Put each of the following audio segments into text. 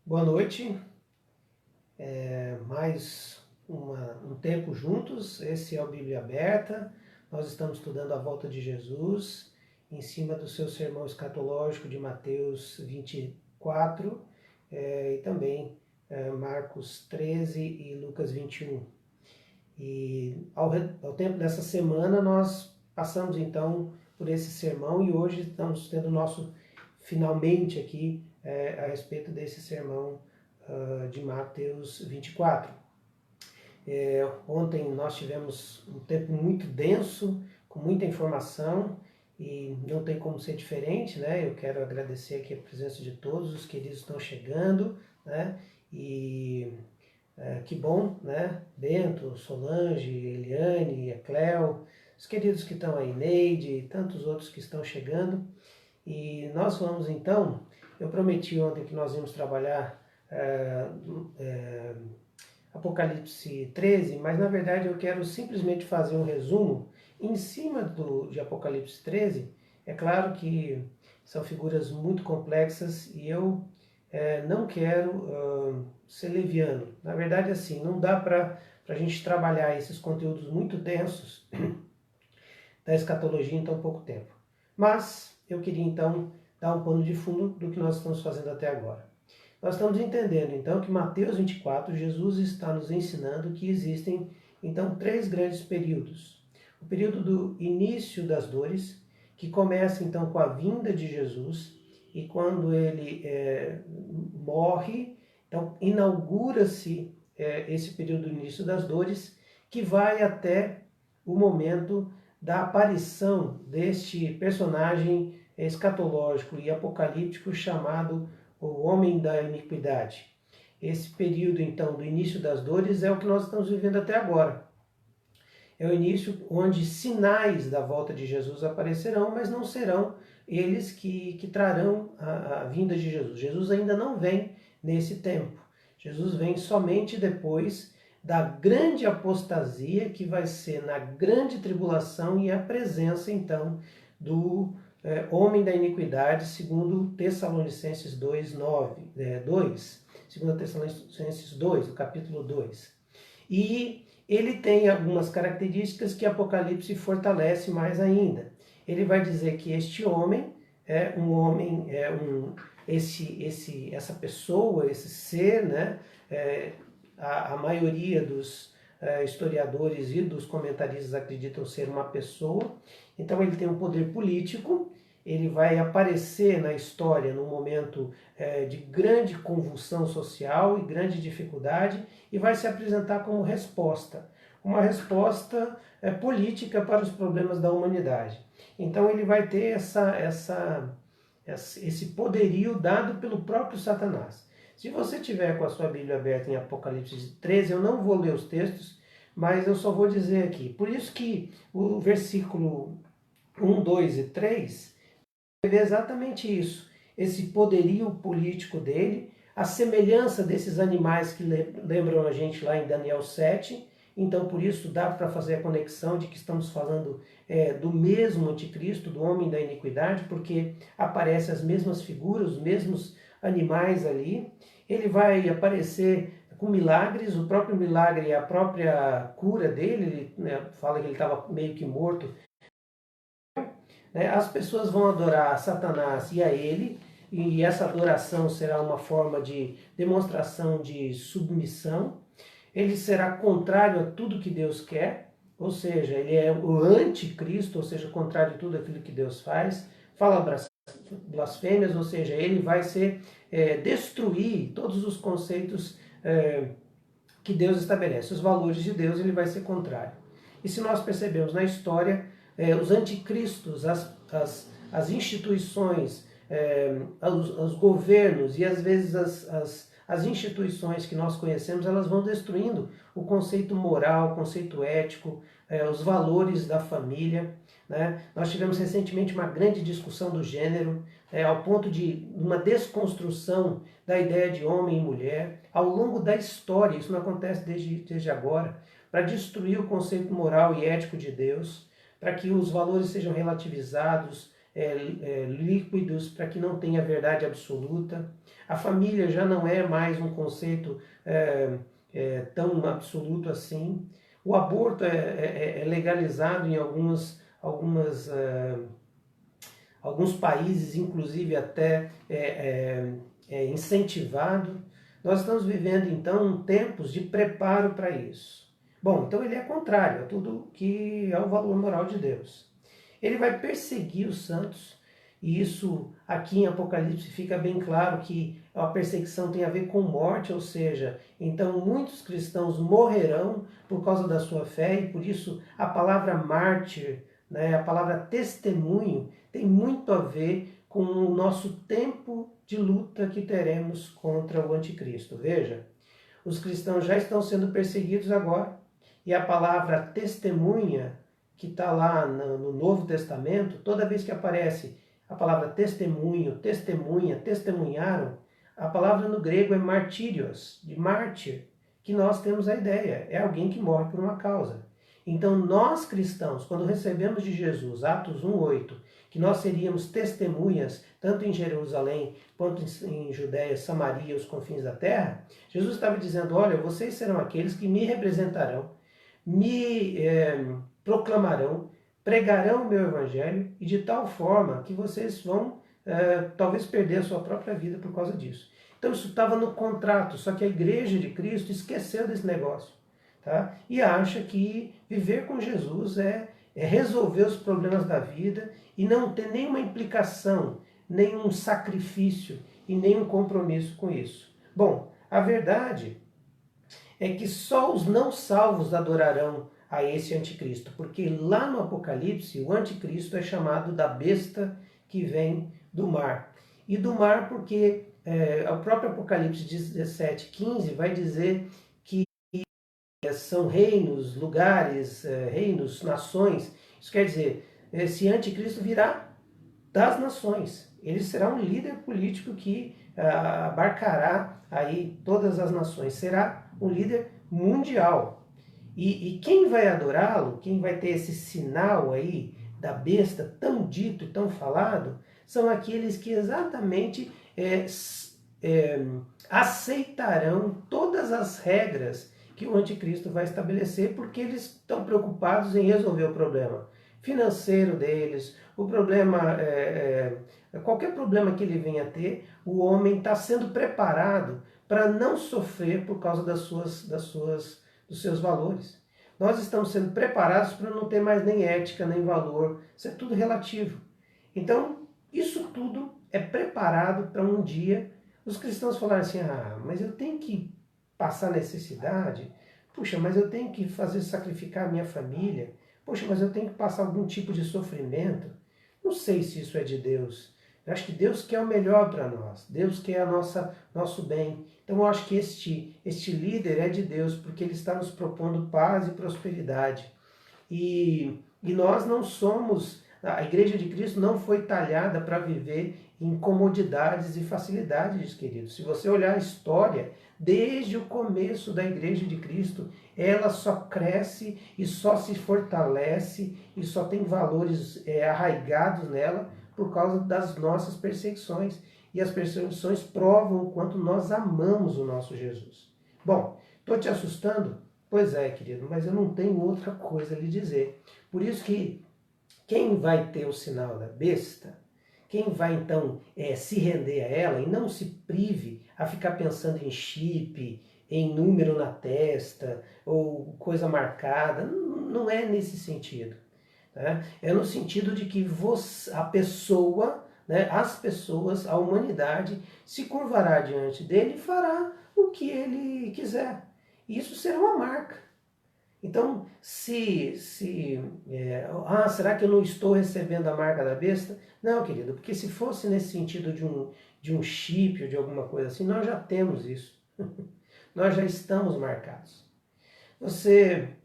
Boa noite, mais um tempo juntos. Esse é o Bíblia Aberta. Nós estamos estudando a volta de Jesus em cima do seu sermão escatológico de Mateus 24 e também Marcos 13 e Lucas 21. E ao tempo dessa semana nós passamos então por esse sermão e hoje estamos tendo nosso finalmente aqui a respeito desse sermão de Mateus 24. Ontem nós tivemos um tempo muito denso, com muita informação, e não tem como ser diferente, né? Eu quero agradecer aqui a presença de todos os queridos que estão chegando, né? E que bom, né? Bento, Solange, Eliane, a Cléo, os queridos que estão aí, Neide e tantos outros que estão chegando. E nós vamos então, eu prometi ontem que nós íamos trabalhar Apocalipse 13, mas na verdade eu quero simplesmente fazer um resumo em cima de Apocalipse 13. É claro que são figuras muito complexas e eu não quero ser leviano. Na verdade, assim, não dá para a gente trabalhar esses conteúdos muito densos da escatologia em tão pouco tempo. Mas eu queria então dar um pano de fundo do que nós estamos fazendo até agora. Nós estamos entendendo então que Mateus 24, Jesus está nos ensinando que existem então três grandes períodos. O período do início das dores, que começa então com a vinda de Jesus, e quando ele morre, então inaugura-se esse período do início das dores, que vai até o momento da aparição deste personagem escatológico e apocalíptico chamado o homem da iniquidade. Esse período, então, do início das dores é o que nós estamos vivendo até agora. É o início onde sinais da volta de Jesus aparecerão, mas não serão eles que trarão a vinda de Jesus. Jesus ainda não vem nesse tempo. Jesus vem somente depois da grande apostasia que vai ser na grande tribulação e a presença, então, do homem da iniquidade, segundo Tessalonicenses 2, 2 Tessalonicenses 2, o capítulo 2. E ele tem algumas características que Apocalipse fortalece mais ainda. Ele vai dizer que este homem é um homem, essa pessoa, esse ser, né? A maioria dos historiadores e dos comentaristas acreditam ser uma pessoa. Então ele tem um poder político, ele vai aparecer na história num momento de grande convulsão social e grande dificuldade e vai se apresentar como resposta, uma resposta política para os problemas da humanidade. Então ele vai ter esse poderio dado pelo próprio Satanás. Se você tiver com a sua Bíblia aberta em Apocalipse 13, eu não vou ler os textos, mas eu só vou dizer aqui. Por isso que o versículo 1, 2 e 3 vai ver exatamente isso. Esse poderio político dele, a semelhança desses animais que lembram a gente lá em Daniel 7. Então, por isso, dá para fazer a conexão de que estamos falando do mesmo anticristo, do homem da iniquidade, porque aparecem as mesmas figuras, os mesmos animais ali. Ele vai aparecer com milagres, o próprio milagre é a própria cura dele, ele fala que ele estava meio que morto. As pessoas vão adorar a Satanás e a ele, e essa adoração será uma forma de demonstração de submissão. Ele será contrário a tudo que Deus quer, ou seja, ele é o anticristo, ou seja, contrário a tudo aquilo que Deus faz. Fala blasfêmias, ou seja, ele vai destruir todos os conceitos que Deus estabelece. Os valores de Deus, ele vai ser contrário. E se nós percebemos na história, os anticristos, as instituições, os governos e às vezes as instituições que nós conhecemos, elas vão destruindo o conceito moral, o conceito ético, os valores da família. Né? Nós tivemos recentemente uma grande discussão do gênero, ao ponto de uma desconstrução da ideia de homem e mulher, ao longo da história. Isso não acontece desde agora, para destruir o conceito moral e ético de Deus, para que os valores sejam relativizados, líquidos para que não tenha verdade absoluta. A família já não é mais um conceito tão absoluto assim. O aborto é legalizado em alguns países, inclusive até incentivado. Nós estamos vivendo então tempos de preparo para isso. Bom, então ele é contrário a tudo que é o valor moral de Deus. Ele vai perseguir os santos, e isso aqui em Apocalipse fica bem claro que a perseguição tem a ver com morte, ou seja, então muitos cristãos morrerão por causa da sua fé, e por isso a palavra mártir, né, a palavra testemunho, tem muito a ver com o nosso tempo de luta que teremos contra o anticristo. Veja, os cristãos já estão sendo perseguidos agora, e a palavra testemunha, que está lá no Novo Testamento, toda vez que aparece a palavra testemunho, testemunha, testemunharam, a palavra no grego é martírios, de mártir, que nós temos a ideia, é alguém que morre por uma causa. Então nós cristãos, quando recebemos de Jesus, Atos 1:8, que nós seríamos testemunhas, tanto em Jerusalém, quanto em Judéia, Samaria, os confins da terra, Jesus estava dizendo, olha, vocês serão aqueles que me representarão, me proclamarão, pregarão o meu evangelho, e de tal forma que vocês vão talvez perder a sua própria vida por causa disso. Então isso estava no contrato, só que a igreja de Cristo esqueceu desse negócio, tá? E acha que viver com Jesus é resolver os problemas da vida e não ter nenhuma implicação, nenhum sacrifício e nenhum compromisso com isso. Bom, a verdade é que só os não salvos adorarão a esse anticristo, porque lá no Apocalipse o anticristo é chamado da besta que vem do mar. E do mar porque o próprio Apocalipse 17:15 vai dizer que são reinos, lugares, reinos, nações. Isso quer dizer, esse anticristo virá das nações. Ele será um líder político que abarcará aí todas as nações. Será um líder mundial. E quem vai adorá-lo, quem vai ter esse sinal aí da besta tão dito e tão falado, são aqueles que exatamente aceitarão todas as regras que o anticristo vai estabelecer, porque eles estão preocupados em resolver o problema financeiro deles, o problema, qualquer problema que ele venha a ter, o homem está sendo preparado para não sofrer por causa dos seus valores. Nós estamos sendo preparados para não ter mais nem ética, nem valor, isso é tudo relativo. Então, isso tudo é preparado para um dia os cristãos falarem assim, mas eu tenho que passar necessidade, puxa, mas eu tenho que sacrificar a minha família, poxa, mas eu tenho que passar algum tipo de sofrimento. Não sei se isso é de Deus. Eu acho que Deus quer o melhor para nós. Deus quer nosso bem. Então eu acho que este líder é de Deus, porque ele está nos propondo paz e prosperidade. E nós não somos, a Igreja de Cristo não foi talhada para viver em comodidades e facilidades, queridos. Se você olhar a história, desde o começo da Igreja de Cristo, ela só cresce e só se fortalece e só tem valores arraigados nela por causa das nossas perseguições. E as perseguições provam o quanto nós amamos o nosso Jesus. Bom, estou te assustando? Pois é, querido, mas eu não tenho outra coisa a lhe dizer. Por isso que quem vai ter o sinal da besta, quem vai então se render a ela e não se prive a ficar pensando em chip, em número na testa ou coisa marcada, não é nesse sentido. Tá? É no sentido de que a pessoa, as pessoas, a humanidade se curvará diante dele e fará o que ele quiser. Isso será uma marca. Então, será que eu não estou recebendo a marca da besta? Não, querido, porque se fosse nesse sentido de um chip ou de alguma coisa assim, nós já temos isso. Nós já estamos marcados.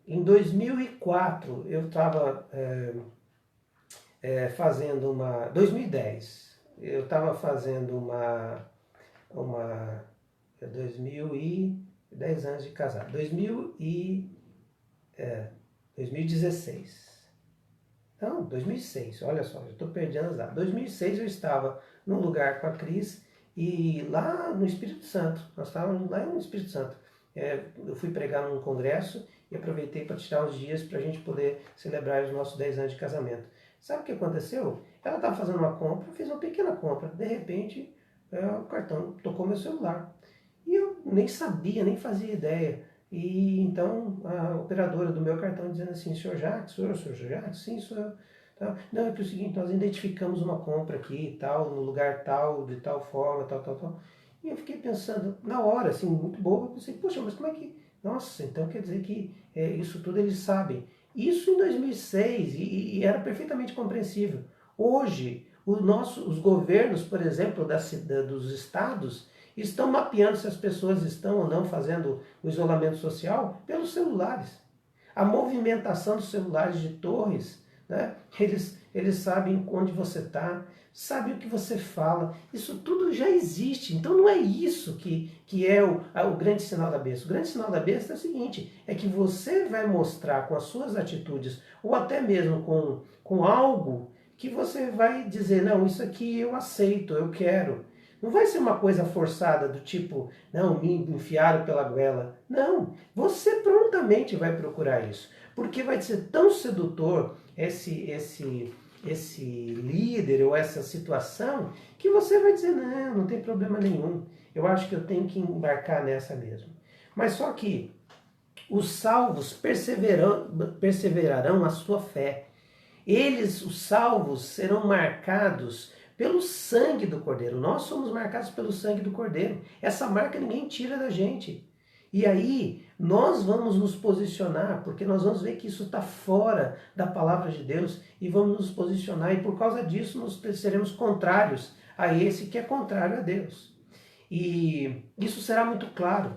Em 2004, eu estava fazendo 2010, eu estava fazendo 10 anos de casado, 2016. Não, 2006, olha só, eu estou perdendo as datas. 2006 eu estava num lugar com a Cris e lá no Espírito Santo, nós estávamos lá no Espírito Santo. Eu fui pregar num congresso e aproveitei para tirar uns dias para a gente poder celebrar os nossos 10 anos de casamento. Sabe o que aconteceu? Ela estava fazendo uma compra, fez uma pequena compra, de repente o cartão tocou meu celular. E eu nem sabia, nem fazia ideia. E então a operadora do meu cartão dizendo assim, senhor Jacques, senhor Jacques? Sim, sou eu. Tá. Não, é que é o seguinte, nós identificamos uma compra aqui, tal, no lugar tal, de tal forma, tal, tal, tal. E eu fiquei pensando, na hora, assim, muito bobo, eu pensei, poxa, mas como é que... Nossa, então quer dizer que isso tudo eles sabem. Isso em 2006, e era perfeitamente compreensível. Hoje, os governos, por exemplo, dos estados, estão mapeando se as pessoas estão ou não fazendo o isolamento social pelos celulares. A movimentação dos celulares de torres, né? Eles sabem onde você está, sabem o que você fala, isso tudo já existe. Então não é isso que é o grande sinal da besta. O grande sinal da besta é o seguinte, é que você vai mostrar com as suas atitudes, ou até mesmo com algo, que você vai dizer, não, isso aqui eu aceito, eu quero. Não vai ser uma coisa forçada do tipo, não, me enfiaram pela goela. Não, você prontamente vai procurar isso. Porque vai ser tão sedutor esse líder ou essa situação que você vai dizer, não, não tem problema nenhum. Eu acho que eu tenho que embarcar nessa mesmo. Mas só que os salvos perseverarão a sua fé. Eles, os salvos, serão marcados pelo sangue do Cordeiro. Nós somos marcados pelo sangue do Cordeiro. Essa marca ninguém tira da gente. E aí, nós vamos nos posicionar, porque nós vamos ver que isso está fora da palavra de Deus, e vamos nos posicionar, e por causa disso nós seremos contrários a esse que é contrário a Deus. E isso será muito claro,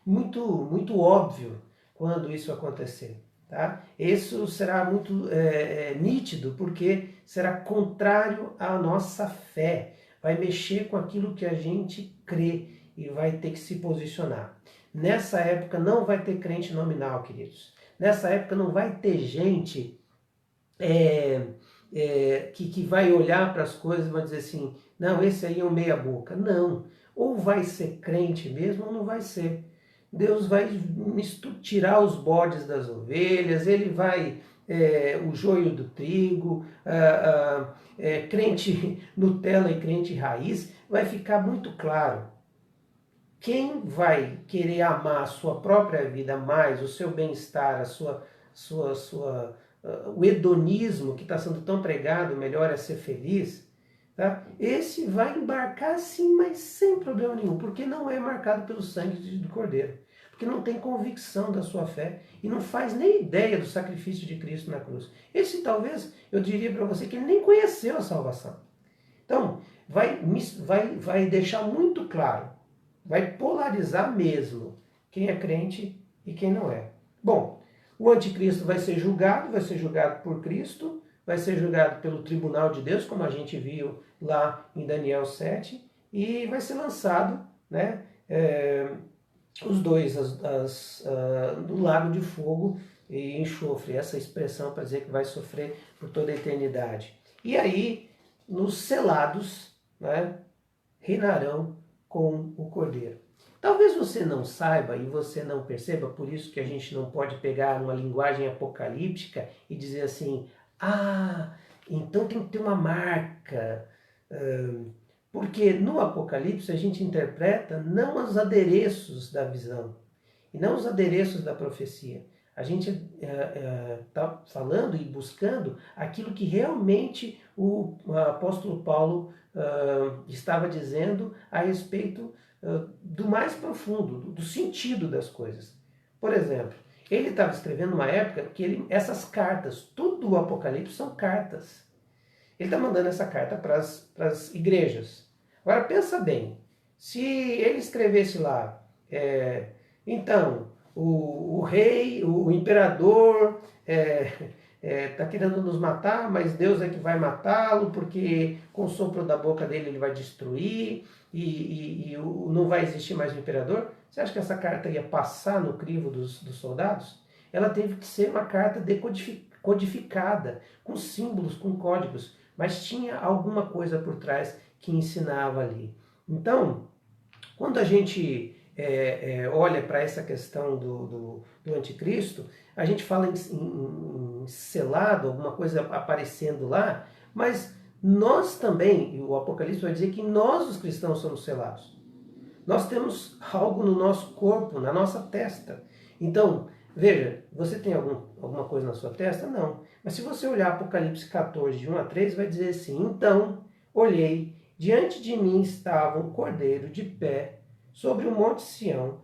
muito óbvio quando isso acontecer. Tá? Isso será muito nítido, porque será contrário à nossa fé. Vai mexer com aquilo que a gente crê e vai ter que se posicionar. Nessa época não vai ter crente nominal, queridos. Nessa época não vai ter gente que vai olhar para as coisas e vai dizer assim, não, esse aí é um meia boca. Não. Ou vai ser crente mesmo ou não vai ser. Deus vai tirar os bodes das ovelhas, ele vai o joio do trigo, crente Nutella e crente raiz, vai ficar muito claro. Quem vai querer amar a sua própria vida mais, o seu bem-estar, o hedonismo que está sendo tão pregado, melhor é ser feliz, tá? Esse vai embarcar sim, mas sem problema nenhum, porque não é marcado pelo sangue do Cordeiro, porque não tem convicção da sua fé e não faz nem ideia do sacrifício de Cristo na cruz. Esse talvez, eu diria para você que ele nem conheceu a salvação. Então, vai deixar muito claro, vai polarizar mesmo quem é crente e quem não é. Bom, o anticristo vai ser julgado por Cristo, vai ser julgado pelo tribunal de Deus, como a gente viu lá em Daniel 7, e vai ser lançado, né, os dois no lago de fogo e enxofre, essa expressão para dizer que vai sofrer por toda a eternidade. E aí, nos selados, né, reinarão com o Cordeiro. Talvez você não saiba e você não perceba, por isso que a gente não pode pegar uma linguagem apocalíptica e dizer assim, então tem que ter uma marca. Porque no Apocalipse a gente interpreta não os adereços da visão e não os adereços da profecia. A gente está falando e buscando aquilo que realmente o apóstolo Paulo estava dizendo a respeito do mais profundo, do sentido das coisas. Por exemplo, ele estava escrevendo numa época que essas cartas, tudo o Apocalipse são cartas. Ele está mandando essa carta para as igrejas. Agora pensa bem, se ele escrevesse lá, então, o rei, o imperador está querendo nos matar, mas Deus é que vai matá-lo, porque com o sopro da boca dele ele vai destruir, e não vai existir mais o imperador. Você acha que essa carta ia passar no crivo dos soldados? Ela teve que ser uma carta codificada, com símbolos, com códigos, mas tinha alguma coisa por trás que ensinava ali. Então, quando a gente olha para essa questão do anticristo, a gente fala em selado, alguma coisa aparecendo lá, mas nós também, o Apocalipse vai dizer que nós, os cristãos, somos selados. Nós temos algo no nosso corpo, na nossa testa. Então, veja, você tem alguma coisa na sua testa? Não. Mas se você olhar Apocalipse 14, de 1 a 3, vai dizer assim: então, olhei, diante de mim estava um cordeiro de pé sobre o monte Sião,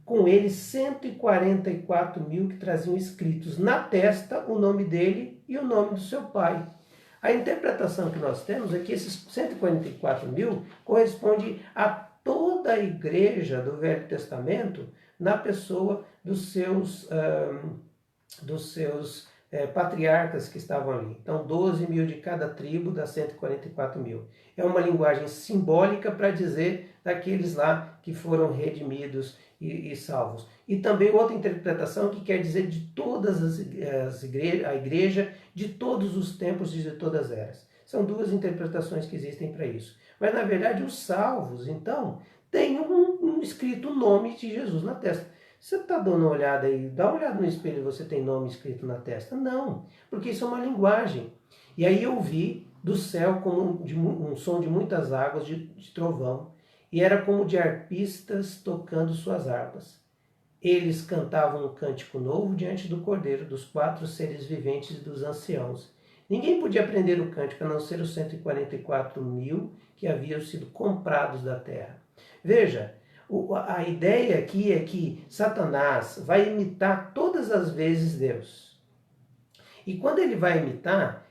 com ele 144 mil que traziam escritos na testa o nome dele e o nome do seu pai. A interpretação que nós temos é que esses 144 mil corresponde a toda a igreja do Velho Testamento na pessoa dos seus patriarcas que estavam ali. Então, 12 mil de cada tribo dá 144 mil. É uma linguagem simbólica para dizer daqueles lá que foram redimidos e salvos. E também outra interpretação que quer dizer de todas a igreja, de todos os tempos e de todas as eras. São duas interpretações que existem para isso. Mas, na verdade, os salvos, então, têm escrito o nome de Jesus na testa. Você está dando uma olhada aí, dá uma olhada no espelho e você tem nome escrito na testa? Não, porque isso é uma linguagem. E aí eu vi do céu como um som de muitas águas, de trovão, e era como de arpistas tocando suas harpas. Eles cantavam um cântico novo diante do Cordeiro, dos 4 seres viventes e dos anciãos. Ninguém podia aprender o cântico a não ser os 144 mil que haviam sido comprados da terra. Veja, a ideia aqui é que Satanás vai imitar todas as vezes Deus. E quando ele vai imitar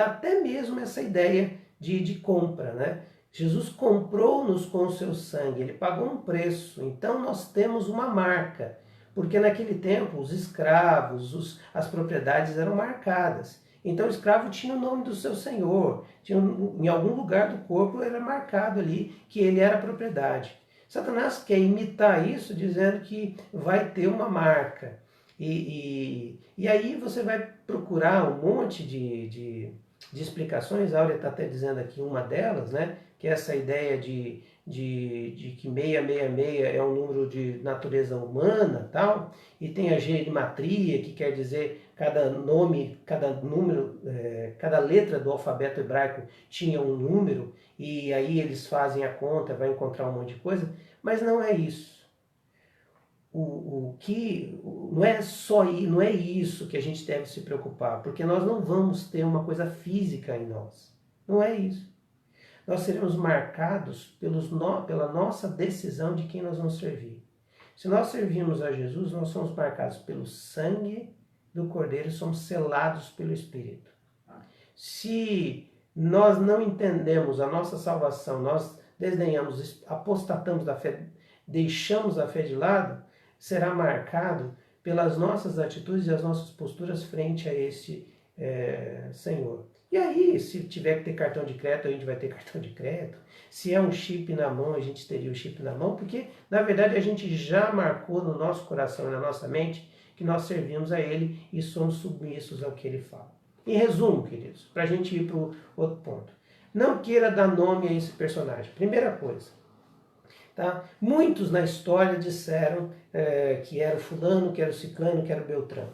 até mesmo essa ideia de compra, né? Jesus comprou-nos com o seu sangue, ele pagou um preço, então nós temos uma marca, porque naquele tempo os escravos, as propriedades eram marcadas. Então o escravo tinha o nome do seu senhor, em algum lugar do corpo era marcado ali que ele era propriedade. Satanás quer imitar isso dizendo que vai ter uma marca. E aí você vai procurar um monte de explicações. A Áurea está até dizendo aqui uma delas, né? Que é essa ideia de que 666 é um número de natureza humana, tal, e tem a gerimatria, que quer dizer cada nome, cada número, cada letra do alfabeto hebraico tinha um número, e aí eles fazem a conta, vai encontrar um monte de coisa, mas não é isso. Não é isso que a gente deve se preocupar, porque nós não vamos ter uma coisa física em nós. Não é isso. Nós seremos marcados pela nossa decisão de quem nós vamos servir. Se nós servirmos a Jesus, nós somos marcados pelo sangue do Cordeiro, somos selados pelo Espírito. Se nós não entendemos a nossa salvação, nós desdenhamos, apostatamos da fé, deixamos a fé de lado, será marcado pelas nossas atitudes e as nossas posturas frente a esse Senhor. E aí, se tiver que ter cartão de crédito, a gente vai ter cartão de crédito. Se é um chip na mão, a gente teria o chip na mão, porque, na verdade, a gente já marcou no nosso coração e na nossa mente que nós servimos a Ele e somos submissos ao que Ele fala. Em resumo, queridos, para a gente ir para o outro ponto. Não queira dar nome a esse personagem. Primeira coisa. Tá? Muitos na história disseram que era o fulano, que era o ciclano, que era o beltrano.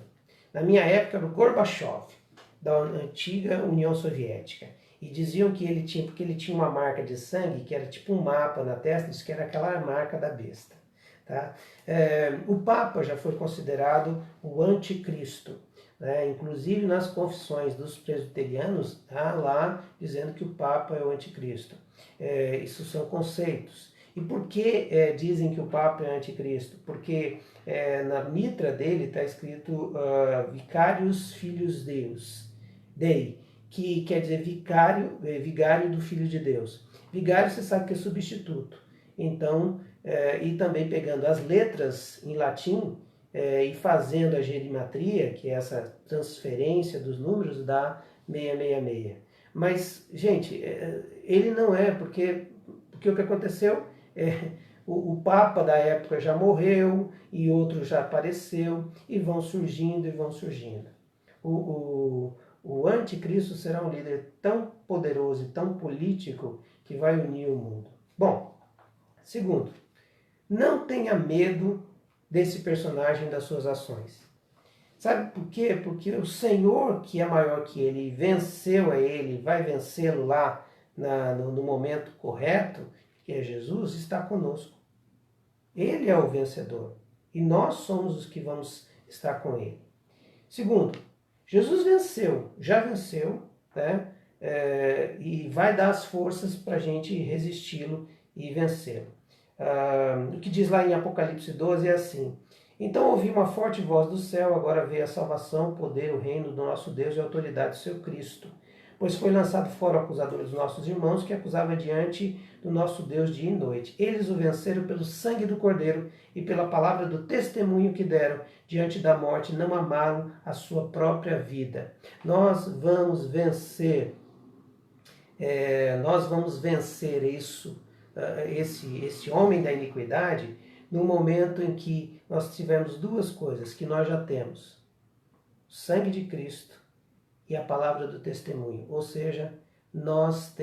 Na minha época era o Gorbachev, da antiga União Soviética. E diziam que ele tinha, porque ele tinha uma marca de sangue, que era tipo um mapa na testa, diz que era aquela marca da besta. Tá? O Papa já foi considerado o anticristo. Né? Inclusive nas confissões dos presbiterianos, tá lá dizendo que o Papa é o anticristo. Isso são conceitos. E por que dizem que o Papa é anticristo? Porque na mitra dele está escrito Vicarius Filius Dei, que quer dizer vigário do Filho de Deus. Vigário você sabe que é substituto. Então, e também pegando as letras em latim e fazendo a gerimatria, que é essa transferência dos números, dá 666. Mas, gente, ele não é, porque o que aconteceu o Papa da época já morreu e outro já apareceu e vão surgindo e vão surgindo. o anticristo será um líder tão poderoso e tão político que vai unir o mundo. Bom, segundo, não tenha medo desse personagem e das suas ações. Sabe por quê? Porque o Senhor, que é maior que ele, venceu a ele, vai vencê-lo lá no momento correto, que é Jesus, está conosco. Ele é o vencedor e nós somos os que vamos estar com ele. Segundo, Jesus venceu, já venceu, né? E vai dar as forças para a gente resisti-lo e vencê-lo. O que diz lá em Apocalipse 12 é assim: então ouvi uma forte voz do céu, agora veio a salvação, o poder, o reino do nosso Deus e a autoridade do seu Cristo. Pois foi lançado fora o acusador dos nossos irmãos, que acusava diante do nosso Deus dia e noite. Eles o venceram pelo sangue do Cordeiro e pela palavra do testemunho que deram diante da morte, não amaram a sua própria vida. Nós vamos vencer, isso, esse homem da iniquidade, no momento em que nós tivermos duas coisas que nós já temos: o sangue de Cristo e a palavra do testemunho. Ou seja, nós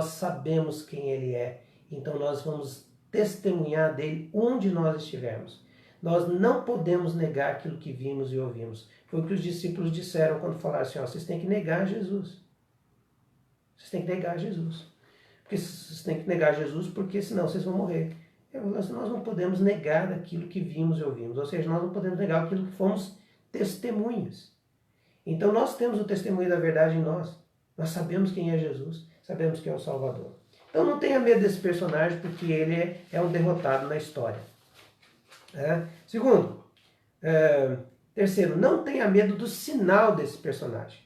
sabemos quem ele é, então nós vamos testemunhar dele onde nós estivermos. Nós não podemos negar aquilo que vimos e ouvimos. Foi o que os discípulos disseram quando falaram assim: vocês têm que negar Jesus. Vocês têm que negar Jesus. Porque vocês têm que negar Jesus, porque senão vocês vão morrer. Nós não podemos negar aquilo que vimos e ouvimos. Ou seja, nós não podemos negar aquilo que fomos testemunhas. Então nós temos o testemunho da verdade em nós. Nós sabemos quem é Jesus, sabemos que é o Salvador. Então não tenha medo desse personagem, porque ele é um derrotado na história. Segundo, terceiro, não tenha medo do sinal desse personagem.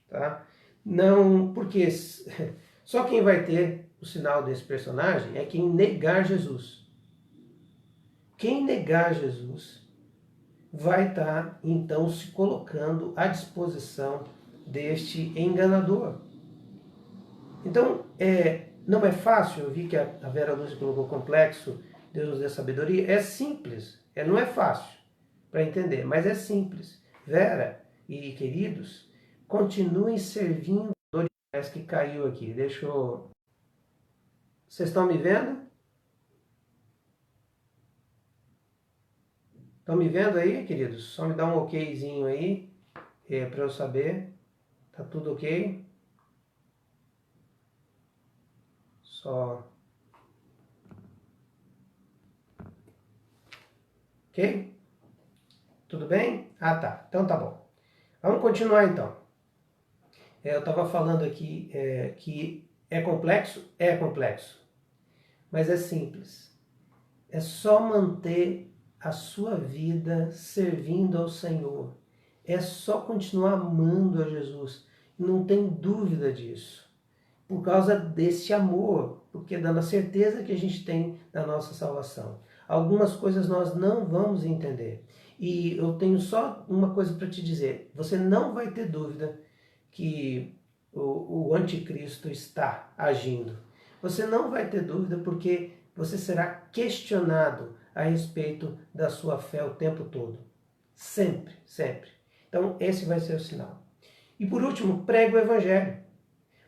Tá? Não, porque só quem vai ter o sinal desse personagem é quem negar Jesus. Quem negar Jesus vai estar, então, se colocando à disposição deste enganador. Então, não é fácil. Eu vi que a Vera Lúcia colocou complexo, Deus nos dê sabedoria. É simples, não é fácil para entender, mas é simples. Vera e queridos, continuem servindo. Parece que caiu aqui. Deixa eu... Vocês estão me vendo? Estão me vendo aí, queridos? Só me dá um okzinho aí, para eu saber. Tá tudo ok? Só... Ok? Tudo bem? Ah, tá. Então tá bom. Vamos continuar então. Eu estava falando aqui que é complexo? É complexo. Mas é simples. É só manter a sua vida servindo ao Senhor. É só continuar amando a Jesus. Não tem dúvida disso. Por causa desse amor, porque dando a certeza que a gente tem da nossa salvação. Algumas coisas nós não vamos entender. E eu tenho só uma coisa para te dizer. Você não vai ter dúvida que o anticristo está agindo. Você não vai ter dúvida porque você será questionado a respeito da sua fé o tempo todo. Sempre, sempre. Então esse vai ser o sinal. E por último, pregue o evangelho.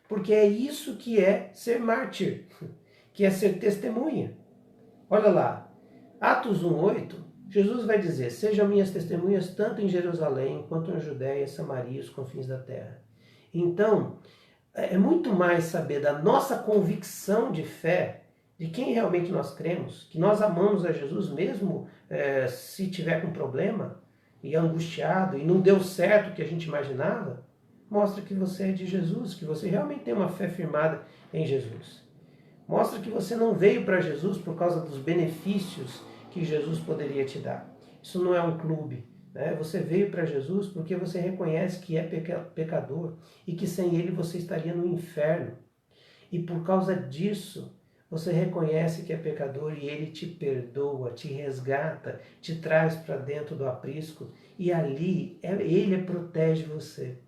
Porque é isso que é ser mártir, que é ser testemunha. Olha lá, Atos 1:8, Jesus vai dizer: sejam minhas testemunhas tanto em Jerusalém, quanto em Judéia, Samaria e os confins da terra. Então, é muito mais saber da nossa convicção de fé, de quem realmente nós cremos, que nós amamos a Jesus mesmo se tiver com problema, e angustiado, e não deu certo o que a gente imaginava, mostra que você é de Jesus, que você realmente tem uma fé firmada em Jesus. Mostra que você não veio para Jesus por causa dos benefícios que Jesus poderia te dar. Isso não é um clube. Você veio para Jesus porque você reconhece que é pecador e que sem ele você estaria no inferno. E por causa disso, você reconhece que é pecador e ele te perdoa, te resgata, te traz para dentro do aprisco e ali ele protege você.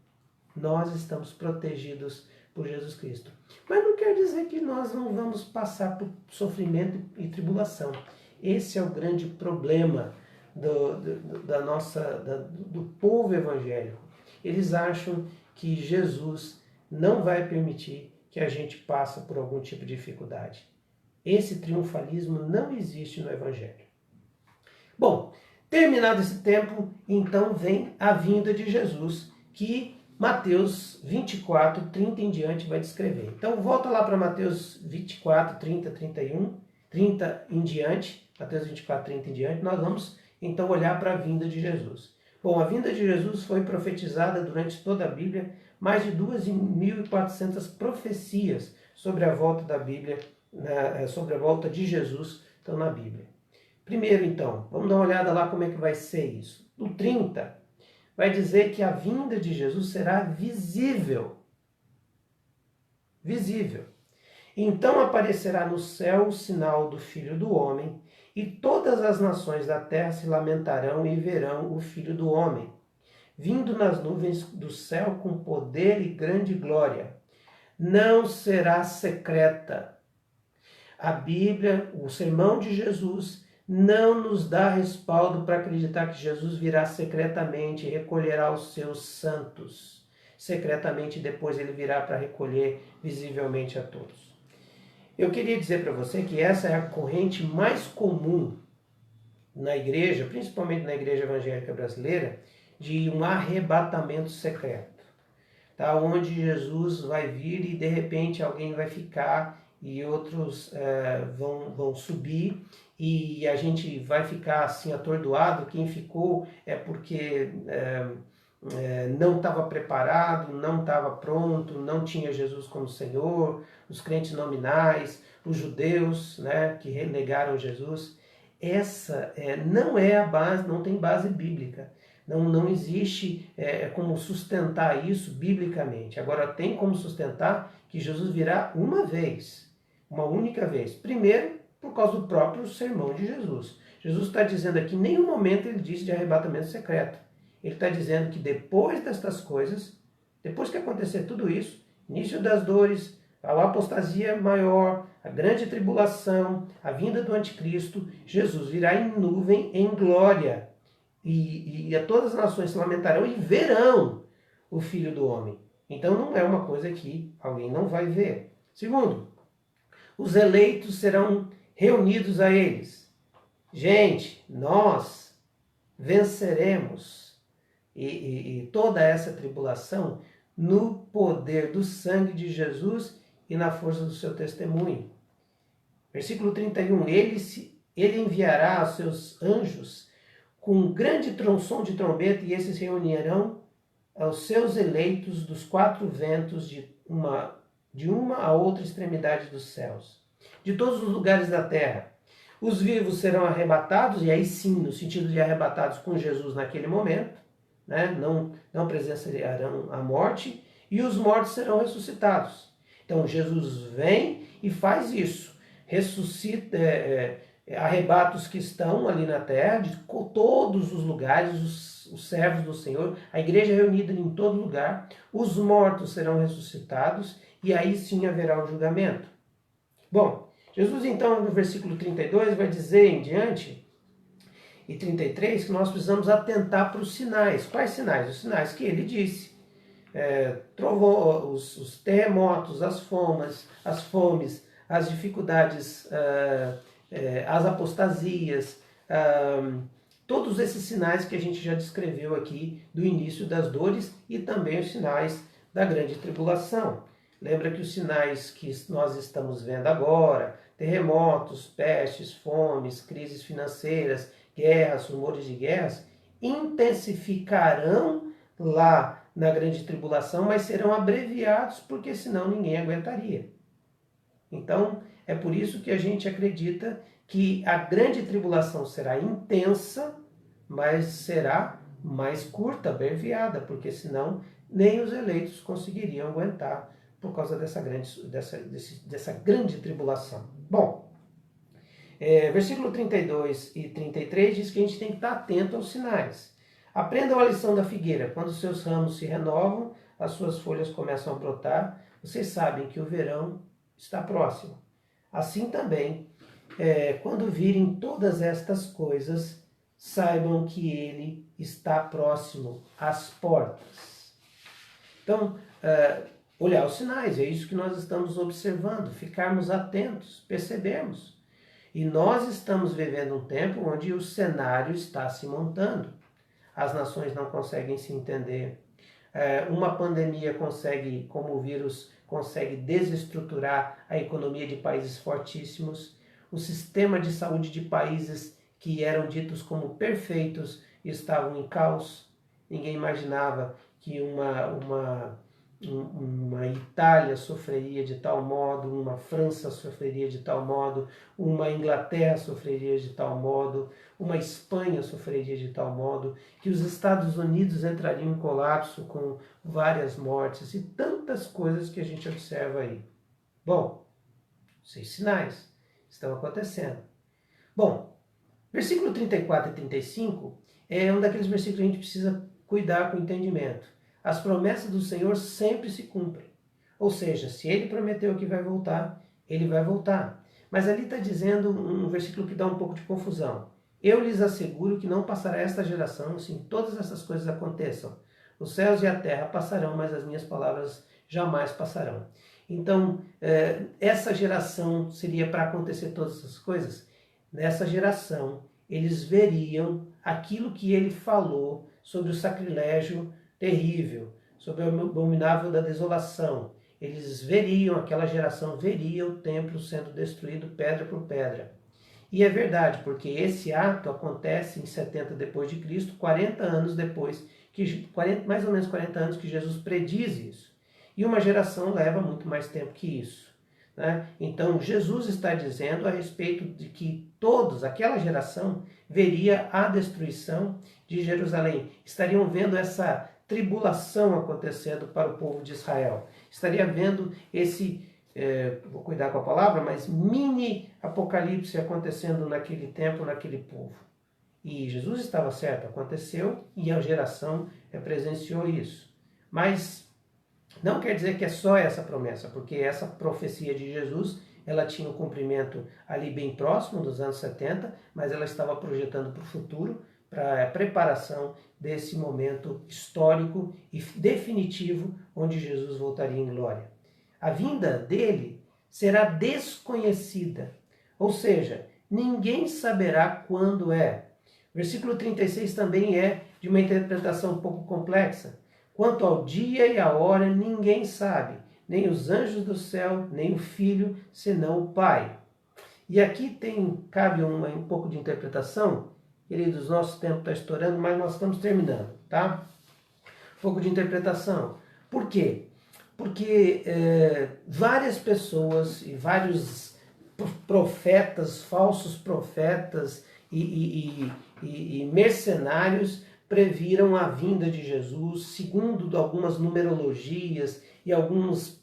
Nós estamos protegidos por Jesus Cristo. Mas não quer dizer que nós não vamos passar por sofrimento e tribulação. Esse é o grande problema. do povo evangélico. Eles acham que Jesus não vai permitir que a gente passe por algum tipo de dificuldade. Esse triunfalismo não existe no Evangelho. Bom, terminado esse tempo, então vem a vinda de Jesus, que Mateus 24, 30 em diante vai descrever. Então volta lá para Mateus 24, 30, 31, 30 em diante, Mateus 24, 30 em diante, nós vamos então olhar para a vinda de Jesus. Bom, a vinda de Jesus foi profetizada durante toda a Bíblia, mais de 2.400 profecias sobre a volta da Bíblia, sobre a volta de Jesus, estão na Bíblia. Primeiro, então, vamos dar uma olhada lá como é que vai ser isso. No 30, vai dizer que a vinda de Jesus será visível. Visível. Então aparecerá no céu o sinal do Filho do Homem, e todas as nações da terra se lamentarão e verão o Filho do Homem, vindo nas nuvens do céu com poder e grande glória. Não será secreta. A Bíblia, o sermão de Jesus, não nos dá respaldo para acreditar que Jesus virá secretamente e recolherá os seus santos. Secretamente, depois ele virá para recolher visivelmente a todos. Eu queria dizer para você que essa é a corrente mais comum na igreja, principalmente na igreja evangélica brasileira, de um arrebatamento secreto. Tá? Onde Jesus vai vir e de repente alguém vai ficar e outros vão subir e a gente vai ficar assim atordoado. Quem ficou é porque não estava preparado, não estava pronto, não tinha Jesus como Senhor, os crentes nominais, os judeus, né, que renegaram Jesus. Essa não é a base, não tem base bíblica. Não existe como sustentar isso biblicamente. Agora tem como sustentar que Jesus virá uma vez, uma única vez. Primeiro, por causa do próprio sermão de Jesus. Jesus está dizendo aqui, em nenhum momento ele disse de arrebatamento secreto. Ele está dizendo que depois destas coisas, depois que acontecer tudo isso, início das dores, a apostasia maior, a grande tribulação, a vinda do anticristo, Jesus virá em nuvem, em glória. E a todas as nações se lamentarão e verão o Filho do Homem. Então não é uma coisa que alguém não vai ver. Segundo, os eleitos serão reunidos a eles. Gente, nós venceremos e toda essa tribulação no poder do sangue de Jesus e na força do seu testemunho. Versículo 31, ele enviará os seus anjos com um grande som de trombeta, e esses reunirão aos seus eleitos dos quatro ventos de uma a outra extremidade dos céus, de todos os lugares da terra. Os vivos serão arrebatados, e aí sim, no sentido de arrebatados com Jesus naquele momento, né? Não presenciarão a morte, e os mortos serão ressuscitados. Então Jesus vem e faz isso, ressuscita, arrebata os que estão ali na terra, de todos os lugares, os servos do Senhor, a igreja reunida em todo lugar, os mortos serão ressuscitados, e aí sim haverá o julgamento. Bom, Jesus então no versículo 32 vai dizer em diante, e 33, que nós precisamos atentar para os sinais. Quais sinais? Os sinais que ele disse. Os terremotos, as fomes, as dificuldades, as apostasias, todos esses sinais que a gente já descreveu aqui do início das dores e também os sinais da grande tribulação. Lembra que os sinais que nós estamos vendo agora, terremotos, pestes, fomes, crises financeiras, guerras, rumores de guerras, intensificarão lá na grande tribulação, mas serão abreviados, porque senão ninguém aguentaria. Então, é por isso que a gente acredita que a grande tribulação será intensa, mas será mais curta, abreviada, porque senão nem os eleitos conseguiriam aguentar por causa dessa grande tribulação. Bom, versículo 32 e 33 diz que a gente tem que estar atento aos sinais. Aprendam a lição da figueira. Quando os seus ramos se renovam, as suas folhas começam a brotar, vocês sabem que o verão está próximo. Assim também, quando virem todas estas coisas, saibam que ele está próximo às portas. Então, olhar os sinais, é isso que nós estamos observando, ficarmos atentos, percebemos. E nós estamos vivendo um tempo onde o cenário está se montando. As nações não conseguem se entender. Uma pandemia consegue, como o vírus, consegue desestruturar a economia de países fortíssimos. O sistema de saúde de países que eram ditos como perfeitos estavam em caos. Ninguém imaginava que uma Itália sofreria de tal modo, uma França sofreria de tal modo, uma Inglaterra sofreria de tal modo, uma Espanha sofreria de tal modo, que os Estados Unidos entrariam em colapso com várias mortes e tantas coisas que a gente observa aí. Bom, 6 sinais estão acontecendo. Bom, versículo 34 e 35 é um daqueles versículos que a gente precisa cuidar com o entendimento. As promessas do Senhor sempre se cumprem. Ou seja, se ele prometeu que vai voltar, ele vai voltar. Mas ali está dizendo um versículo que dá um pouco de confusão. Eu lhes asseguro que não passará esta geração, assim, todas essas coisas aconteçam. Os céus e a terra passarão, mas as minhas palavras jamais passarão. Então, essa geração seria para acontecer todas essas coisas? Nessa geração, eles veriam aquilo que ele falou sobre o sacrilégio terrível, sobre o abominável da desolação. Eles veriam, aquela geração veria o templo sendo destruído pedra por pedra. E é verdade, porque esse ato acontece em 70 depois de Cristo, 40 anos depois, mais ou menos 40 anos que Jesus prediz isso. E uma geração leva muito mais tempo que isso. Né? Então Jesus está dizendo a respeito de que todos, aquela geração, veria a destruição de Jerusalém. Estariam vendo essa tribulação acontecendo para o povo de Israel. Estaria vendo esse, vou cuidar com a palavra, mas mini apocalipse acontecendo naquele tempo, naquele povo. E Jesus estava certo, aconteceu e a geração presenciou isso. Mas não quer dizer que é só essa promessa, porque essa profecia de Jesus, ela tinha um cumprimento ali bem próximo dos anos 70, mas ela estava projetando para o futuro, para a preparação desse momento histórico e definitivo onde Jesus voltaria em glória. A vinda dele será desconhecida, ou seja, ninguém saberá quando é. Versículo 36 também é de uma interpretação um pouco complexa. Quanto ao dia e à hora, ninguém sabe, nem os anjos do céu, nem o Filho, senão o Pai. E aqui cabe um pouco de interpretação. Queridos, nosso tempo está estourando, mas nós estamos terminando, tá? Um pouco de interpretação. Por quê? Porque várias pessoas e vários profetas, falsos profetas e mercenários previram a vinda de Jesus, segundo algumas numerologias e algumas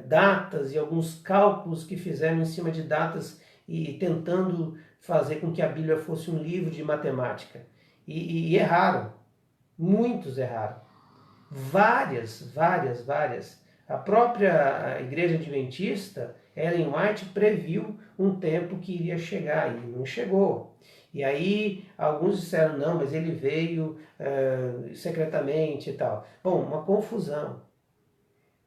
datas e alguns cálculos que fizeram em cima de datas e tentando fazer com que a Bíblia fosse um livro de matemática. E erraram. Muitos erraram. Várias. A própria Igreja Adventista, Ellen White, previu um tempo que iria chegar e não chegou. E aí alguns disseram, não, mas ele veio secretamente e tal. Bom, uma confusão.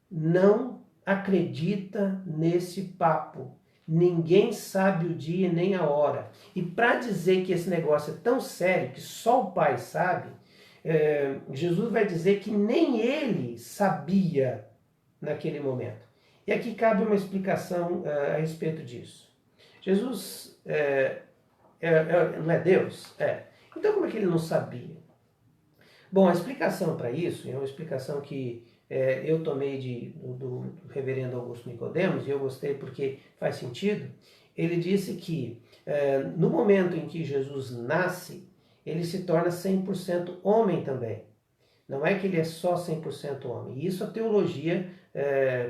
Não acredita nesse papo. Ninguém sabe o dia nem a hora. E para dizer que esse negócio é tão sério que só o Pai sabe, Jesus vai dizer que nem ele sabia naquele momento. E aqui cabe uma explicação a respeito disso. Jesus não é Deus? Então como é que ele não sabia? Bom, a explicação para isso é uma explicação que eu tomei do reverendo Augusto Nicodemos, e eu gostei porque faz sentido. Ele disse que no momento em que Jesus nasce, ele se torna 100% homem também. Não é que ele é só 100% homem. E isso a teologia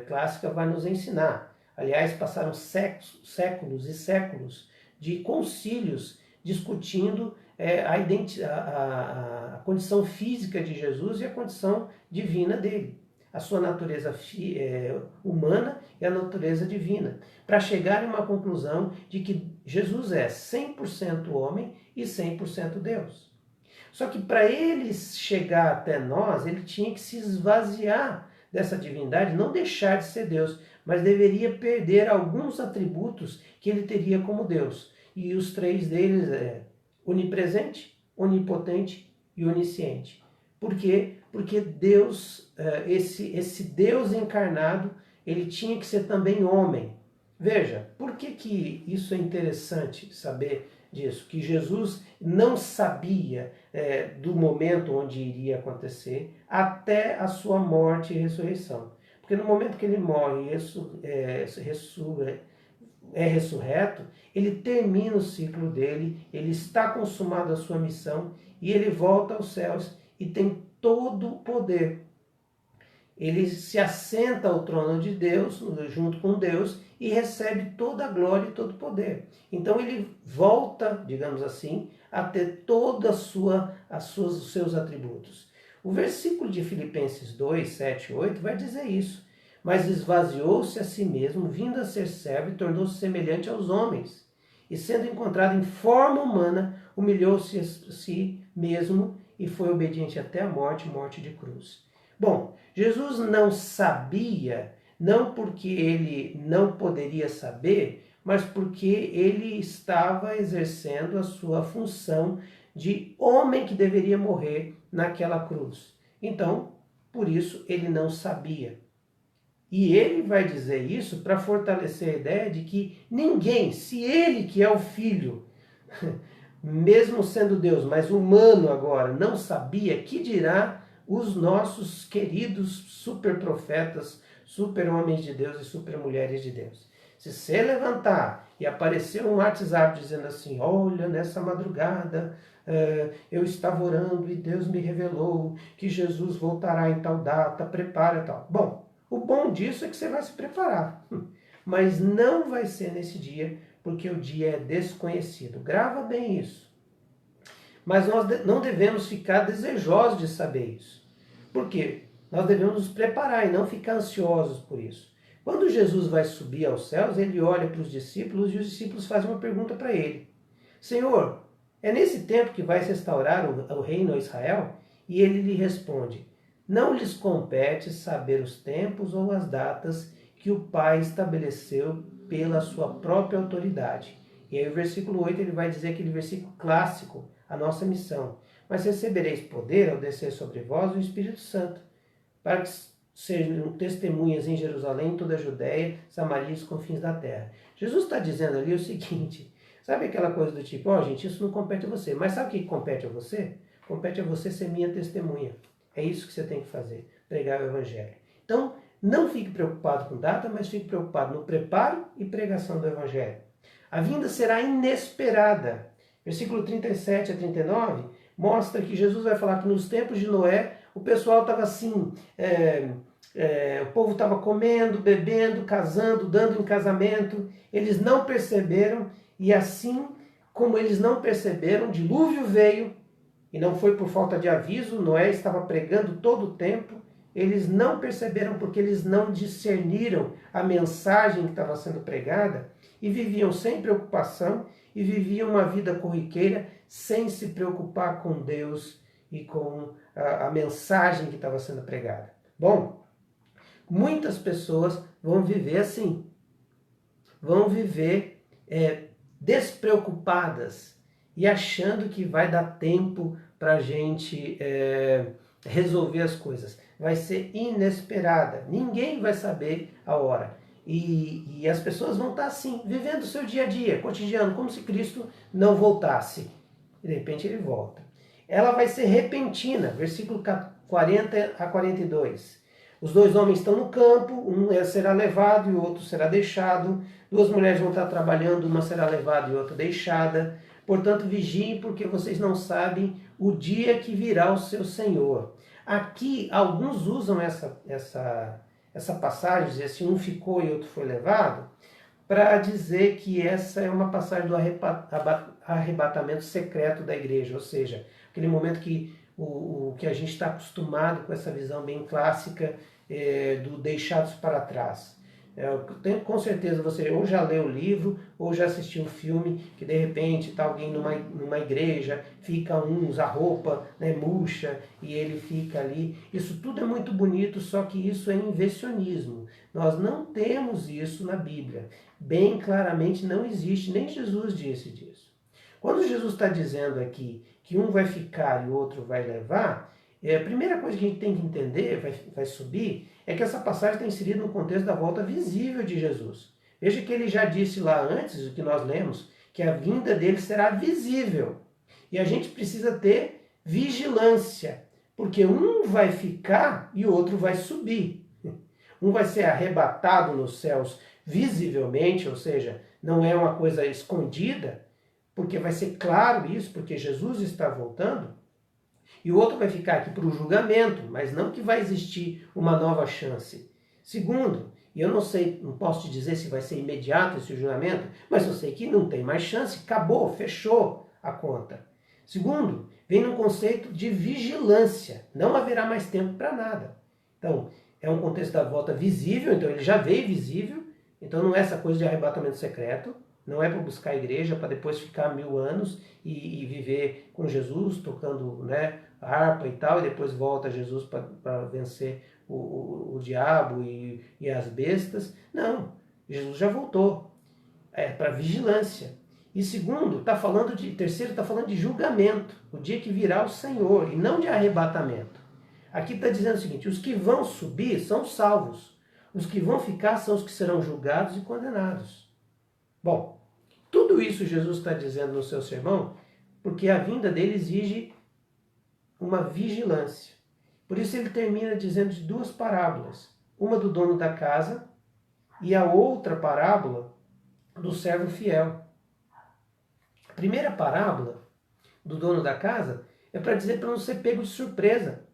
clássica vai nos ensinar. Aliás, passaram séculos e séculos de concílios discutindo a condição física de Jesus e a condição divina dele. a sua natureza humana e a natureza divina, para chegar em uma conclusão de que Jesus é 100% homem e 100% Deus. Só que para ele chegar até nós, ele tinha que se esvaziar dessa divindade, não deixar de ser Deus, mas deveria perder alguns atributos que ele teria como Deus. E os três deles é onipresente, onipotente e onisciente. Por quê? Porque Deus, esse Deus encarnado, ele tinha que ser também homem. Veja, por que isso é interessante saber disso? Que Jesus não sabia do momento onde iria acontecer até a sua morte e ressurreição. Porque no momento que ele morre e é ressurreto, ele termina o ciclo dele, ele está consumado a sua missão e ele volta aos céus e tem todo o poder. Ele se assenta ao trono de Deus, junto com Deus, e recebe toda a glória e todo o poder. Então ele volta, digamos assim, a ter todos os seus atributos. O versículo de Filipenses 2, 7 e 8 vai dizer isso. Mas esvaziou-se a si mesmo, vindo a ser servo e tornou-se semelhante aos homens. E sendo encontrado em forma humana, humilhou-se a si mesmo e foi obediente até a morte, morte de cruz. Bom, Jesus não sabia, não porque ele não poderia saber, mas porque ele estava exercendo a sua função de homem que deveria morrer naquela cruz. Então, por isso, ele não sabia. E ele vai dizer isso para fortalecer a ideia de que ninguém, se ele que é o Filho, mesmo sendo Deus, mas humano agora, não sabia, que dirá os nossos queridos super profetas, super homens de Deus e super mulheres de Deus. Se você levantar e aparecer um WhatsApp dizendo assim, olha, nessa madrugada eu estava orando e Deus me revelou que Jesus voltará em tal data, prepara tal. Bom, o bom disso é que você vai se preparar, mas não vai ser nesse dia, porque o dia é desconhecido. Grava bem isso. Mas nós não devemos ficar desejosos de saber isso. Por quê? Nós devemos nos preparar e não ficar ansiosos por isso. Quando Jesus vai subir aos céus, ele olha para os discípulos e os discípulos fazem uma pergunta para ele. Senhor, é nesse tempo que vai se restaurar o reino a Israel? E ele lhe responde, não lhes compete saber os tempos ou as datas que o Pai estabeleceu pela sua própria autoridade. E aí o versículo 8 ele vai dizer aquele versículo clássico, a nossa missão. Mas recebereis poder ao descer sobre vós o Espírito Santo, para que sejam testemunhas em Jerusalém, toda a Judéia, Samaria e os confins da terra. Jesus está dizendo ali o seguinte, sabe aquela coisa do tipo, gente, isso não compete a você, mas sabe o que compete a você? Compete a você ser minha testemunha. É isso que você tem que fazer, pregar o Evangelho. Então, não fique preocupado com data, mas fique preocupado no preparo e pregação do Evangelho. A vinda será inesperada. Versículo 37 a 39 mostra que Jesus vai falar que nos tempos de Noé, o pessoal estava assim, o povo estava comendo, bebendo, casando, dando em casamento, eles não perceberam, e assim como eles não perceberam, o dilúvio veio, e não foi por falta de aviso, Noé estava pregando todo o tempo, eles não perceberam porque eles não discerniram a mensagem que estava sendo pregada, e viviam sem preocupação, e viviam uma vida corriqueira, sem se preocupar com Deus e com a mensagem que estava sendo pregada. Bom, muitas pessoas vão viver assim, vão viver despreocupadas e achando que vai dar tempo para a gente resolver as coisas. Vai ser inesperada, ninguém vai saber a hora. E as pessoas vão estar assim, vivendo o seu dia a dia, cotidiano, como se Cristo não voltasse. E de repente ele volta. Ela vai ser repentina, versículo 40 a 42. Os dois homens estão no campo, um será levado e o outro será deixado. Duas mulheres vão estar trabalhando, uma será levada e outra deixada. Portanto, vigiem, porque vocês não sabem o dia que virá o seu Senhor. Aqui, alguns usam essa passagem, dizer assim, um ficou e outro foi levado, para dizer que essa é uma passagem do arrebatamento secreto da igreja, ou seja, aquele momento que que a gente está acostumado com essa visão bem clássica do Deixados para Trás. Com certeza você ou já leu o livro ou já assistiu o filme, que de repente está alguém numa igreja, fica usa a roupa, né, murcha, e ele fica ali. Isso tudo é muito bonito, só que isso é invencionismo. Nós não temos isso na Bíblia. Bem claramente não existe, nem Jesus disse disso. Quando Jesus está dizendo aqui que um vai ficar e o outro vai levar, a primeira coisa que a gente tem que entender, vai subir, é que essa passagem está inserida no contexto da volta visível de Jesus. Veja que ele já disse lá antes, o que nós lemos, que a vinda dele será visível. E a gente precisa ter vigilância, porque um vai ficar e o outro vai subir. Um vai ser arrebatado nos céus visivelmente, ou seja, não é uma coisa escondida, porque vai ser claro isso, porque Jesus está voltando. E o outro vai ficar aqui para o julgamento, mas não que vai existir uma nova chance. Segundo, e eu não sei, não posso te dizer se vai ser imediato esse julgamento, mas eu sei que não tem mais chance, acabou, fechou a conta. Segundo, vem num conceito de vigilância, não haverá mais tempo para nada. Então, é um contexto da volta visível, então ele já veio visível, então não é essa coisa de arrebatamento secreto, não é para buscar a igreja para depois ficar 1000 anos e viver com Jesus, tocando, né, a harpa e tal, e depois volta Jesus para vencer o diabo e as bestas. Não, Jesus já voltou. É para vigilância. E segundo, terceiro, está falando de julgamento, o dia que virá o Senhor, e não de arrebatamento. Aqui está dizendo o seguinte: os que vão subir são salvos, os que vão ficar são os que serão julgados e condenados. Bom, tudo isso Jesus está dizendo no seu sermão, porque a vinda dele exige uma vigilância. Por isso ele termina dizendo de duas parábolas. Uma do dono da casa e a outra parábola do servo fiel. A primeira parábola do dono da casa é para dizer para não ser pego de surpresa.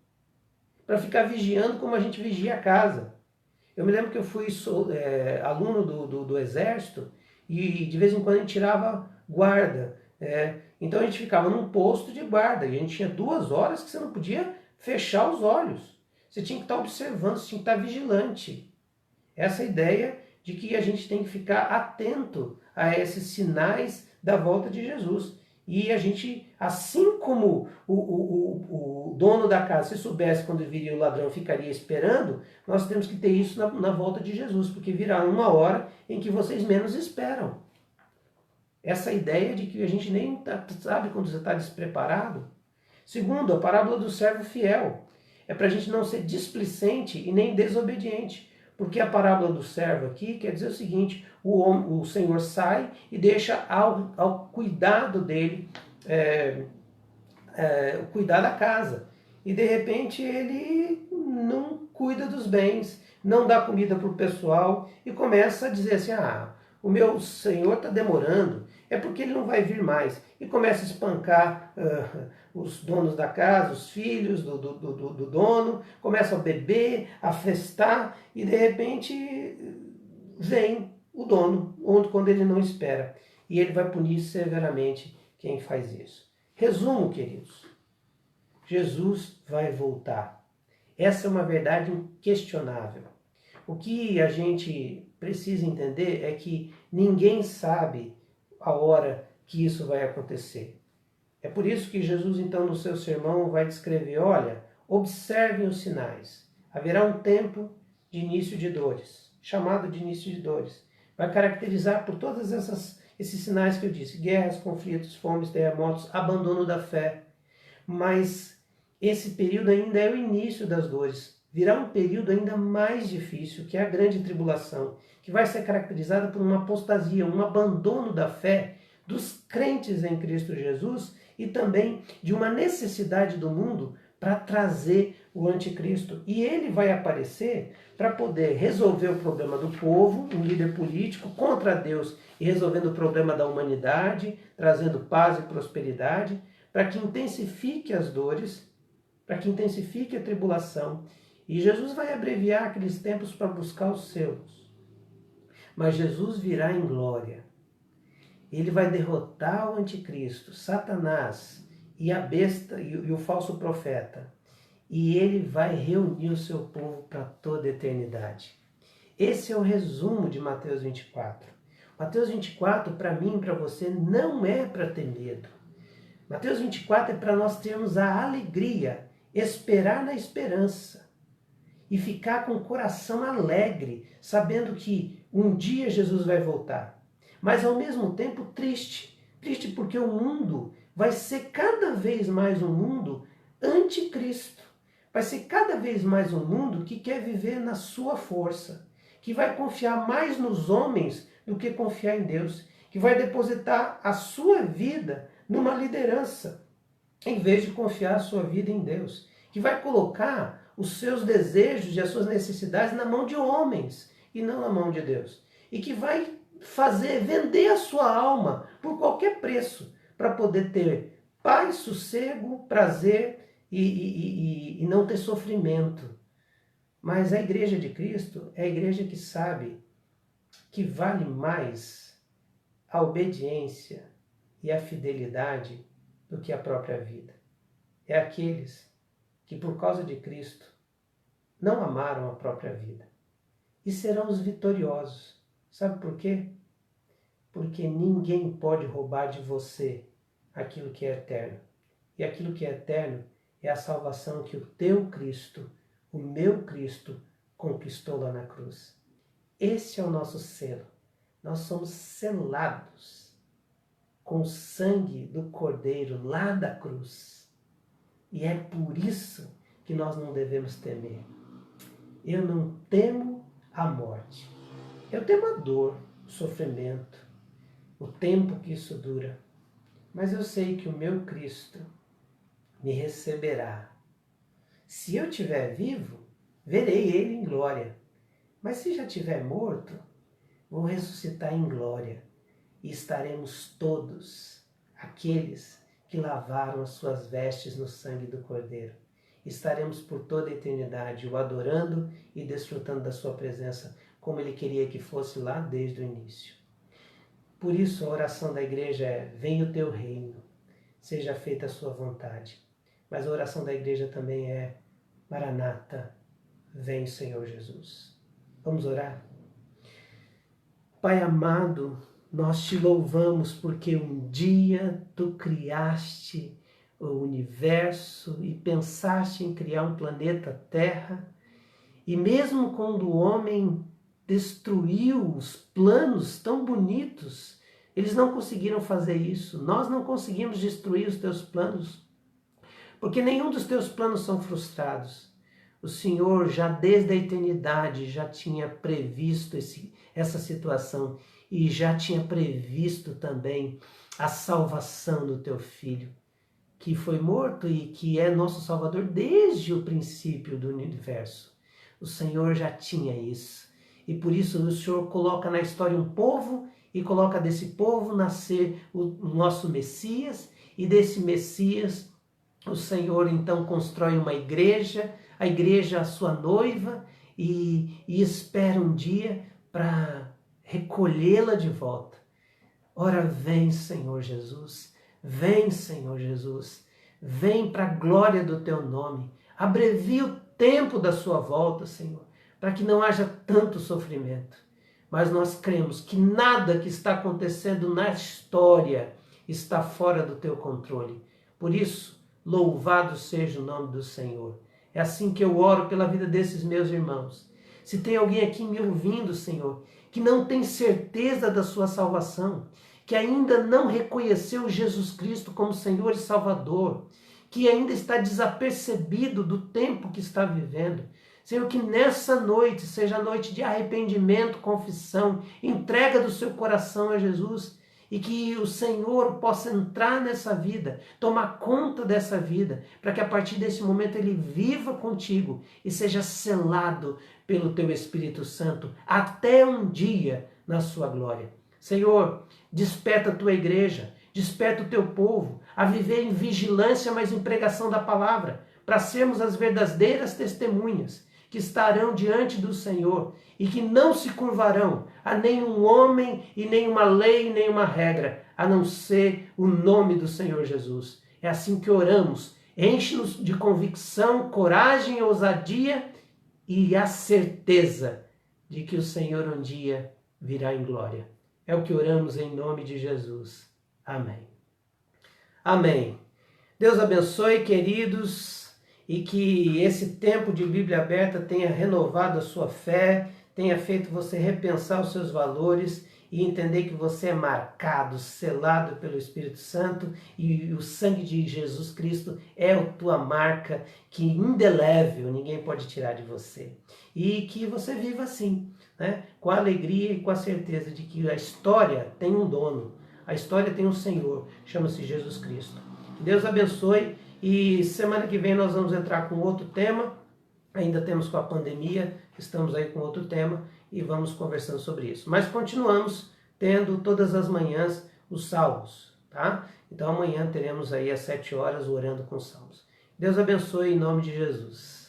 Para ficar vigiando como a gente vigia a casa. Eu me lembro que eu fui aluno do exército e de vez em quando a gente tirava guarda. Então a gente ficava num posto de guarda e a gente tinha 2 horas que você não podia fechar os olhos. Você tinha que estar observando, você tinha que estar vigilante. Essa ideia de que a gente tem que ficar atento a esses sinais da volta de Jesus. E a gente, assim como o dono da casa, se soubesse quando viria o ladrão, ficaria esperando, nós temos que ter isso na volta de Jesus, porque virá uma hora em que vocês menos esperam. Essa ideia de que a gente nem sabe quando você está despreparado. Segundo, a parábola do servo fiel. É para a gente não ser displicente e nem desobediente. Porque a parábola do servo aqui quer dizer o seguinte: o Senhor sai e deixa ao cuidado dele cuidar da casa. E de repente ele não cuida dos bens, não dá comida para o pessoal e começa a dizer assim: o meu Senhor está demorando, é porque ele não vai vir mais. E começa a espancar os donos da casa, os filhos do dono, começa a beber, a festar, e de repente vem o dono, quando ele não espera. E ele vai punir severamente quem faz isso. Resumo, queridos. Jesus vai voltar. Essa é uma verdade inquestionável. O que a gente precisa entender é que ninguém sabe a hora que isso vai acontecer. É por isso que Jesus, então, no seu sermão, vai descrever: olha, observem os sinais. Haverá um tempo de início de dores, chamado de início de dores. Vai caracterizar por todos esses sinais que eu disse: guerras, conflitos, fomes, terremotos, abandono da fé. Mas esse período ainda é o início das dores. Virá um período ainda mais difícil, que é a grande tribulação, que vai ser caracterizada por uma apostasia, um abandono da fé dos crentes em Cristo Jesus e também de uma necessidade do mundo para trazer o anticristo. E ele vai aparecer para poder resolver o problema do povo, um líder político contra Deus e resolvendo o problema da humanidade, trazendo paz e prosperidade, para que intensifique as dores, para que intensifique a tribulação. E Jesus vai abreviar aqueles tempos para buscar os seus. Mas Jesus virá em glória. Ele vai derrotar o anticristo, Satanás e a besta e o falso profeta. e ele vai reunir o seu povo para toda a eternidade. Esse é o resumo de Mateus 24. Mateus 24, para mim e para você, não é para ter medo. Mateus 24 é para nós termos a alegria, esperar na esperança e ficar com o coração alegre, sabendo que um dia Jesus vai voltar. Mas ao mesmo tempo triste. Triste porque o mundo vai ser cada vez mais um mundo anticristo. Vai ser cada vez mais um mundo que quer viver na sua força, que vai confiar mais nos homens do que confiar em Deus, que vai depositar a sua vida numa liderança, em vez de confiar a sua vida em Deus, que vai colocar os seus desejos e as suas necessidades na mão de homens e não na mão de Deus, e que vai vender a sua alma por qualquer preço para poder ter paz, sossego, prazer e não ter sofrimento. Mas a igreja de Cristo é a igreja que sabe que vale mais a obediência e a fidelidade do que a própria vida. É aqueles que por causa de Cristo não amaram a própria vida e serão os vitoriosos. Sabe por quê? Porque ninguém pode roubar de você aquilo que é eterno. E aquilo que é eterno é a salvação que o teu Cristo, o meu Cristo, conquistou lá na cruz. Esse é o nosso selo. Nós somos selados com o sangue do Cordeiro lá da cruz. E é por isso que nós não devemos temer. Eu não temo a morte. Eu temo a dor, o sofrimento, o tempo que isso dura. Mas eu sei que o meu Cristo me receberá. Se eu estiver vivo, verei Ele em glória. Mas se já estiver morto, vou ressuscitar em glória. E estaremos todos, aqueles que lavaram as suas vestes no sangue do Cordeiro. Estaremos por toda a eternidade o adorando e desfrutando da sua presença, como Ele queria que fosse lá desde o início. Por isso a oração da igreja é: venha o teu reino, seja feita a sua vontade. Mas a oração da igreja também é: Maranata, vem Senhor Jesus. Vamos orar? Pai amado, nós te louvamos porque um dia tu criaste o universo e pensaste em criar um planeta Terra, e mesmo quando o homem destruiu os planos tão bonitos, eles não conseguiram fazer isso. Nós não conseguimos destruir os teus planos, porque nenhum dos teus planos são frustrados. O Senhor já desde a eternidade já tinha previsto essa situação e já tinha previsto também a salvação do teu Filho, que foi morto e que é nosso Salvador desde o princípio do universo. O Senhor já tinha isso. E por isso o Senhor coloca na história um povo e coloca desse povo nascer o nosso Messias, e desse Messias o Senhor então constrói uma igreja, a igreja a sua noiva, e espera um dia para recolhê-la de volta. Ora, vem Senhor Jesus, vem Senhor Jesus, vem para a glória do teu nome, abrevia o tempo da sua volta, Senhor, para que não haja tanto sofrimento. Mas nós cremos que nada que está acontecendo na história está fora do teu controle. Por isso, louvado seja o nome do Senhor. É assim que eu oro pela vida desses meus irmãos. Se tem alguém aqui me ouvindo, Senhor, que não tem certeza da sua salvação, que ainda não reconheceu Jesus Cristo como Senhor e Salvador, que ainda está desapercebido do tempo que está vivendo, Senhor, que nessa noite seja noite de arrependimento, confissão, entrega do seu coração a Jesus, e que o Senhor possa entrar nessa vida, tomar conta dessa vida, para que a partir desse momento ele viva contigo e seja selado pelo teu Espírito Santo até um dia na sua glória. Senhor, desperta a tua igreja, desperta o teu povo a viver em vigilância, mas em pregação da palavra, para sermos as verdadeiras testemunhas que estarão diante do Senhor e que não se curvarão a nenhum homem e nenhuma lei e nenhuma regra, a não ser o nome do Senhor Jesus. É assim que oramos Enche-nos de convicção, coragem, ousadia e a certeza de que o Senhor um dia virá em glória. É o que oramos em nome de Jesus. Amém. Amém. Deus abençoe, queridos, e que esse tempo de Bíblia aberta tenha renovado a sua fé, tenha feito você repensar os seus valores e entender que você é marcado, selado pelo Espírito Santo e o sangue de Jesus Cristo é a tua marca que indelével ninguém pode tirar de você. E que você viva assim, né? Com a alegria e com a certeza de que a história tem um dono, a história tem um Senhor, chama-se Jesus Cristo. Que Deus abençoe e semana que vem nós vamos entrar com outro tema. Ainda temos com a pandemia, estamos aí com outro tema e vamos conversando sobre isso. Mas continuamos tendo todas as manhãs os salmos, tá? Então amanhã teremos aí às 7 horas orando com salmos. Deus abençoe em nome de Jesus.